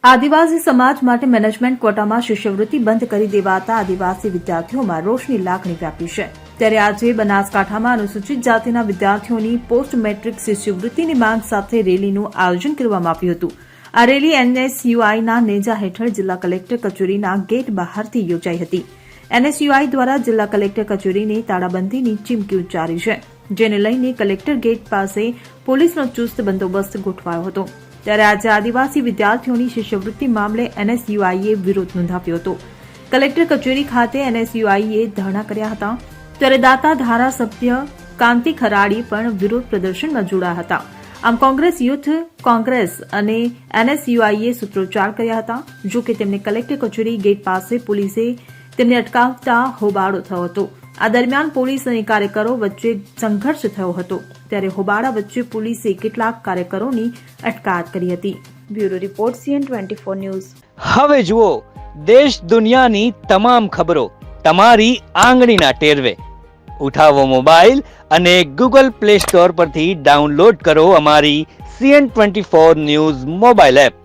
આદિવાસી સમાજ માટે મેનેજમેન્ટ કોટામાં શિષ્યવૃત્તિ બંધ કરી દેવાતા આદિવાસી વિદ્યાર્થીઓમાં રોષની લાગણી વ્યાપી છે। ત્યારે આજે બનાસકાંઠામાં અનુસૂચિત જાતિના વિદ્યાર્થીઓની પોસ્ટ મેટ્રિક શિષ્યવૃત્તિની માંગ સાથે રેલીનું આયોજન કરવામાં આવ્યું હતું। આ રેલી એનએસયુઆઈના નેજા હેઠળ જિલ્લા કલેક્ટર કચેરીના ગેટ બહારથી યોજાઈ હતી। એનએસયુઆઈ દ્વારા જિલ્લા કલેક્ટર કચેરીને તાળાબંધીની ચીમકી ઉચ્ચારી છે, જેને લઈને કલેક્ટર ગેટ પાસે પોલીસનો ચુસ્ત બંદોબસ્ત ગોઠવાયો હતો। ત્યારે આજે આદિવાસી વિદ્યાર્થીઓની શિષ્યવૃત્તિ મામલે એનએસયુઆઈએ વિરોધ નોંધાવ્યો હતો। કલેક્ટર કચેરી ખાતે એનએસયુઆઈએ ધરણા કર્યા હતા। ત્યારે દાતા ધારાસભ્ય કાંતિ ખરાડી પણ વિરોધ પ્રદર્શનમાં જોડાયા હતા। આમ કોંગ્રેસ યુથ કોંગ્રેસ અને એનએસયુઆઈએ સૂત્રોચ્ચાર કર્યા હતા। જો કે તેમને કલેક્ટર કચેરી ગેટ પાસે પોલીસે તેમને અટકાવતા હોબાળો થયો હતો। આ દરમિયાન પોલીસ અને કાર્યકરો વચ્ચે સંઘર્ષ થયો હતો। ત્યારે હોબાળા વચ્ચે પોલીસે કેટલાક કાર્યકરોની અટકાયત કરી હતી। Bureau report CN24 news. હવે જુઓ દેશ દુનિયાની તમામ ખબરો તમારી આંગળીના ટેરવે। ઉઠાવો મોબાઈલ અને Google Play Store પરથી ડાઉનલોડ કરો અમારી CN24 ન્યૂઝ મોબાઈલ એપ।